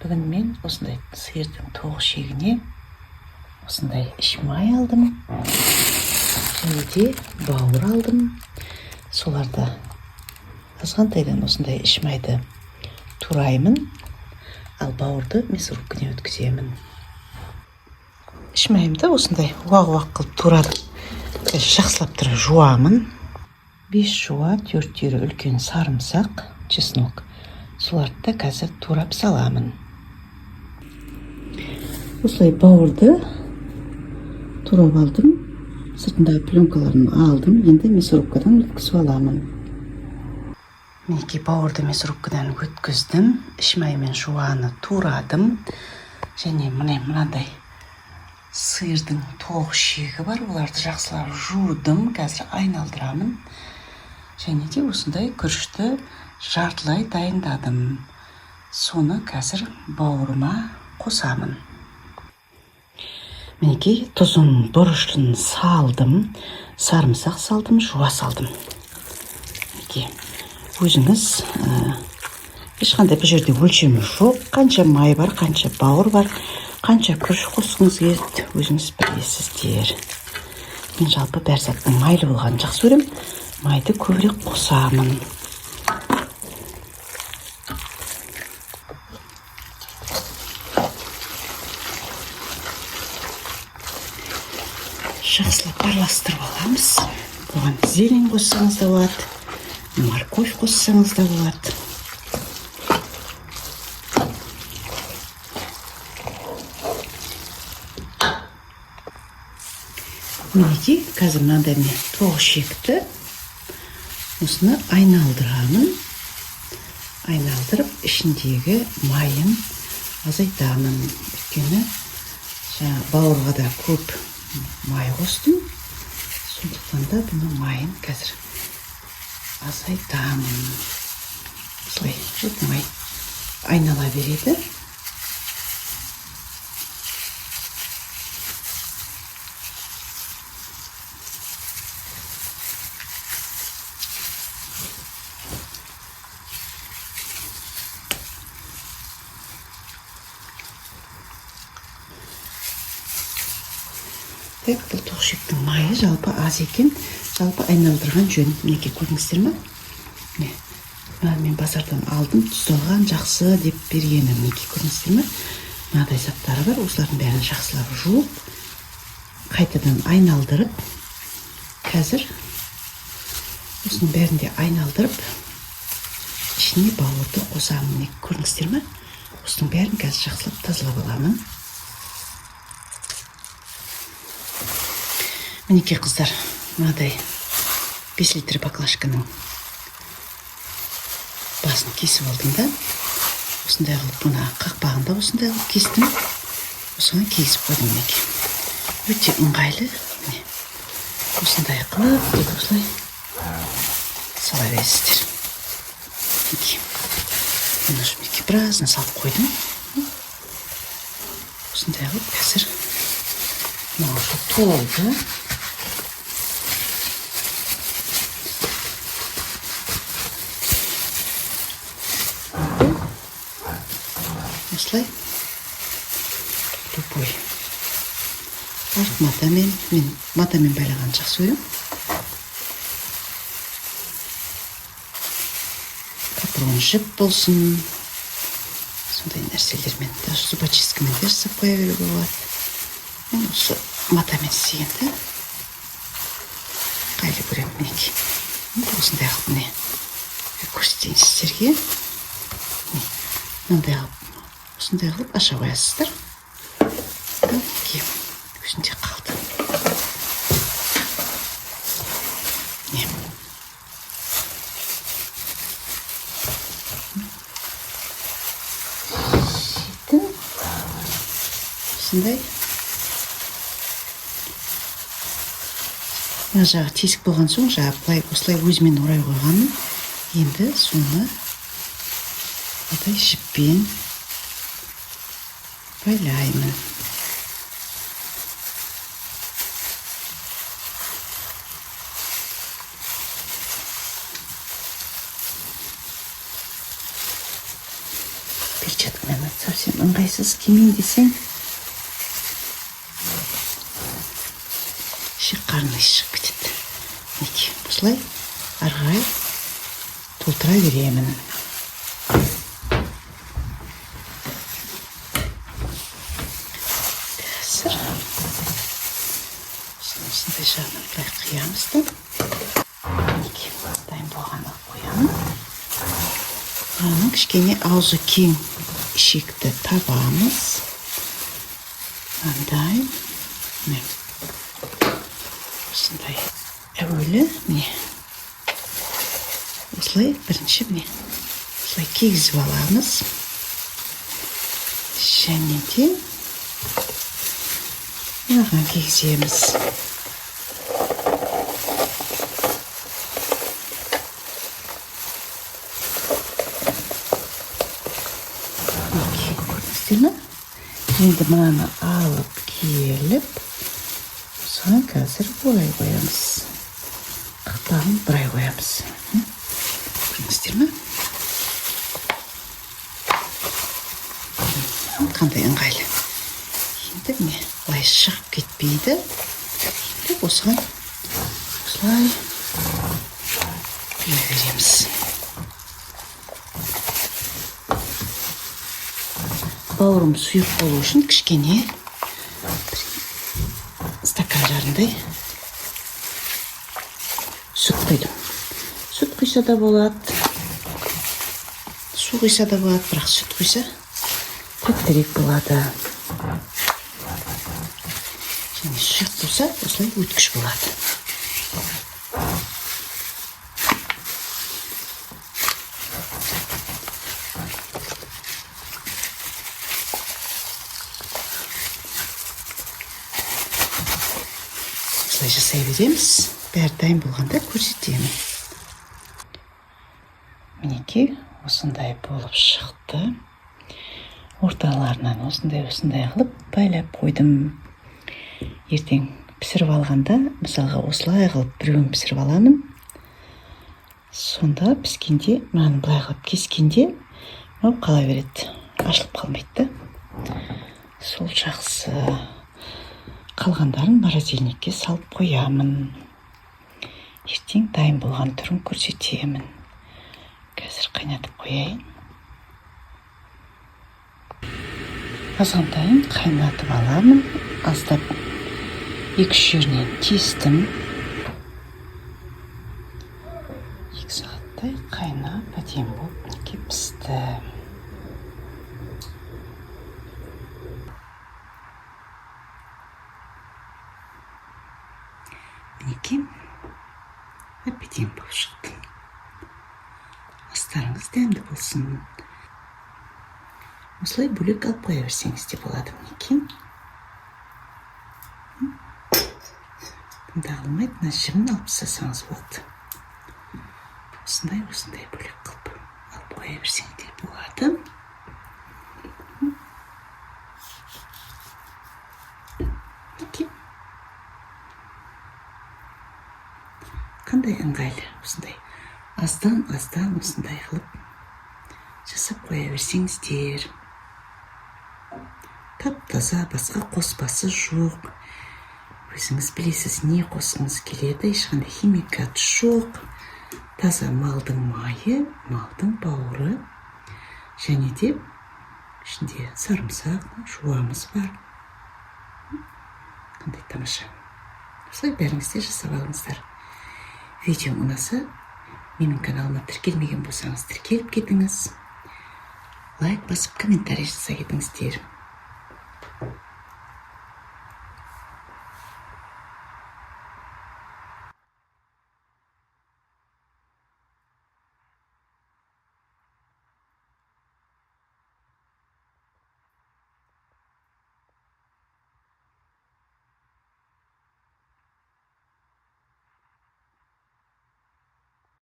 Бүгін мен осындай сиырдың тоқ шегіне осындай май алдым. Және де бауыр алдым. Соларды азғантайдан осындай майды тураймын, ал бауырды мясорубкаға өткіземін. Майымды осындай уақ-уақ қылып турадым. Жақсылап тұрып жуамын. 5 жуа, 4 үлкен сарымсақ, чеснок. Соларды да қазір турап саламын. Осылай бауырды турап алдым. Сыртындағы пленкаларын алдым. Енді мясорубкадан өткізіп аламын. Мінекей бауырды мясорубкадан өткіздім. Маймен жуаны турадым. Және мынандай сиырдың тоқ шегі бар. Оларды жақсылап жудым. Қазір айналдырамын. Және де осындай күрішті жартылай дайындадым. Соны қазір бауырыма қосамын. Мінекей тұзын, бұрышын салдым. Сарымсақ салдым, жуа салдым. Мінекей өзіңіз ешқандай бұл жерде өлшемі жоқ. Қанша май бар, қанша бауыр бар, қанша күріш қосқыңыз келеді, өзіңіз білесіздер. Мен жалпы бәр заттың майлы болғанын жақсы көремін. Майды көбірек қосамын. Жақсылап араластырып аламыз. Бұған зелень қоссаңыз да болады, морковь қоссаңыз да болады. Мінекей қазір мынандай тоқ шекті осыны айналдырамын. Айналдырып, ішіндегі майын азайтамын. Өйткені бауырға да көп май қостым. Сондықтан да бұны майын қазір азайтамын. Осылай май айнала береді. Бұл тоқшектің майы жалпы аз екен, жалпы айналдырған жөн. Мінекей көрдіңіздер ме? Мен базардан алдым, тұздалған жақсы деп бергені. Мінекей көрдіңіздер ме? Мынадай заттары бар, осылардың бәрін жақсылап жуып, қайтадан айналдырып, қазір осының бәрін де айналдырып, ішіне бауырды қосамын. Мінекей көрдіңіздер ме? Осының бәрін қазір жақсылап тазалап аламын. Мінекей қыздар, мынадай 5 литр баклажканың басын кесіп алдым да, осындай қылып мына қақпағында осындай қылып кестім. Осыған кесіп қойдым. Мінекей өте ыңғайлы. Осындай қылып, осылай сала бересіздер. Мінекей біразын салып қойдым. Осындай қылып қазір мынау толды. Осылай любой арт матамен, мен матамен байлаған жақсы көремін. Капрон жіп болсын, сондай нәрселермен, даже зубочисткамен де жасап қоя беруге болады. Осы матамен істегенді қайлы көремін. Мінекей осындай қылып міне көрсетейін сіздерге. Мынандай қылып осындай қылып аша қоясыздар. Өзінде қалды. Осындай. Мына жағы тесік болған соң, осылай өзімен орай қойғанмын. Енді соны одай жіппен байлаймын. отпечатками совсем ыңғайсыз кимейін десең шыққарынай шығып кетеді. Мінекей осылай ары қарай толтыра беремін. Қазір осындай жағынан былай қиямыз да мінекей дайын болғанын қоямын. Кішкене аузы кең ішекті табамыз. Мынандай осындай әуелі міне осылай бірінші міне осылай кигізіп аламыз. Және де мынаған кигіземіз. Енді мынаны алып келіп, соған қазір былай қоямыз. Қақтағын бұрай қоямыз. Көріңіздер ме? Қандай ыңғайлы. Енді міне былай шығып кетпейді. Енді осыған осылай құя береміз. Бауырым сұйық болу үшін кішкене стакан жарымдай сүт құйдым. Сүт құйса да болады, су құйса да болады, бірақ сүт құйса тәттірек болады. Және сұйық болса осылай өткіш болады. Жасай береміз. Бәрі дайын болғанда көрсетемін. Мінекей осындай болып шықты. Орталарынан осындай қылып байлап қойдым. Ертең пісіріп алғанда, мысалға осылай қылып біреуін пісіріп аламын. Сонда піскенде, мынаны былай қылып кескенде, қала береді. Ашылып қалмайды. Сол жақсы. Қалғандарын морозильникке салып қоямын. Ертең дайын болған түрін көрсетемін. Қазір қайнатып қояйын. Азғантайын қайнатып аламын. Аздап 2 жерінен тестім. 2 сағаттай қайнап әдем болып пісті. Мінекей әп-әдемі болып шықты. Астарыңыз дәмді болсын. Осылай бөлек алып қоя берсеңіз де болады. Мінекей. Таңдалмайды, мына жібін алып тастасаңыз болады. Осындай бөлек қылып алып қоя берсең де болады. Мінекей. Қандай ыңғайлы, осындай аздан осындай қылып жасап қоя берсеңіздер. Тап-таза, басқа қоспасы жоқ. Өзіңіз білесіз, не қосқыңыз келеді, ешқандай химикат жоқ. Таза малдың майы, малдың бауыры. Және де ішінде сарымсақ, жуамыз бар. Қандай тамаша. Осылай бәріңіздер жасап алыңыздар. Видео ұнаса, менің каналыма тіркелмеген болсаңыз тіркеліп кетіңіз. Лайк басып, комментарий жасай кетіңіздер.